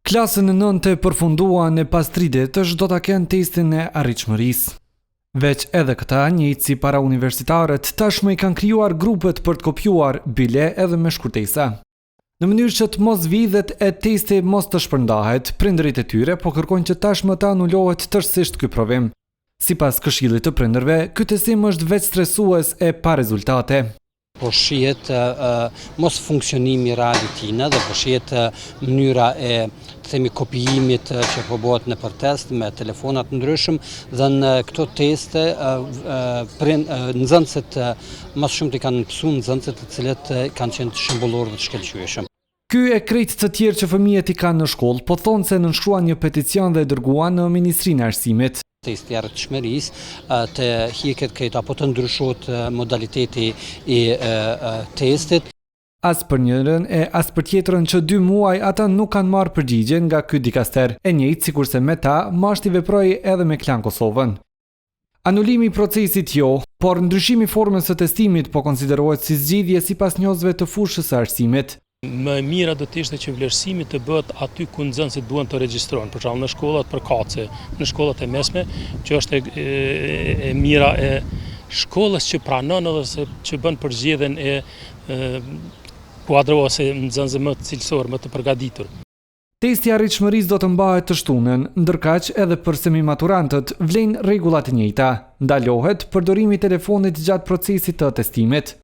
Klasën e 9 e përfundua në pas 3 ditësh do ta kenë testin e arritshmërisë. Veç edhe këta, njëjtë si para universitarët, tashmë i kanë krijuar grupet për të kopjuar, bile edhe me shkurtesa. Në mënyrë që të mos vidhet e testi mos të shpërndahet, prindërit e tyre po kërkojnë që tashmë të anulohet tërësisht ky provim. Sipas Këshillit të Prindërve, ky testim është veç stresues e pa rezultate. Po shihet mos funksionimi i realitina dhe po shihet mënyra e kopijimit që po bëhet nëpër test me telefonat ndryshëm dhe në këto teste nxënësit më shumë i kanë mësuar nxënësit të cilët kanë qenë shembullorë dhe të shkëlqyeshëm. Ky e krejt të tjerë që fëmijët i kanë në shkollë, po thonë se nënshkruan një peticion dhe dërguan në Ministrinë e Arsimit. Testi i arritshmërisë të hiqet këtë apo të ndryshohet modaliteti i testit. As për njërin e as për tjetrën që 2 muaj ata nuk kanë marrë përgjigje nga ky dikaster, e njëjtë sikurse me ta mashti veproi edhe me Klan Kosovën. Anulimi i procesit jo, por ndryshimi i formës së testimit po konsiderohet si zgjidhje sipas njohësve të fushës së arsimit. Më mira do të ishte që vlerësimi të bëhet aty ku nxënësit duan të regjistrohen, për shembull në shkollat përkatëse, në shkollat e mesme, që është e mira e shkollës që pranon ose që bën përzgjedhjen e kuadro ose nxënësve më të cilësor, më të përgatitur. Testi i arritshmërisë do të mbahet të shtunën, ndërkaq edhe për semimaturantët vlen rregullat e njëjta. Ndalohet përdorimi i telefonit gjatë procesit të testimit.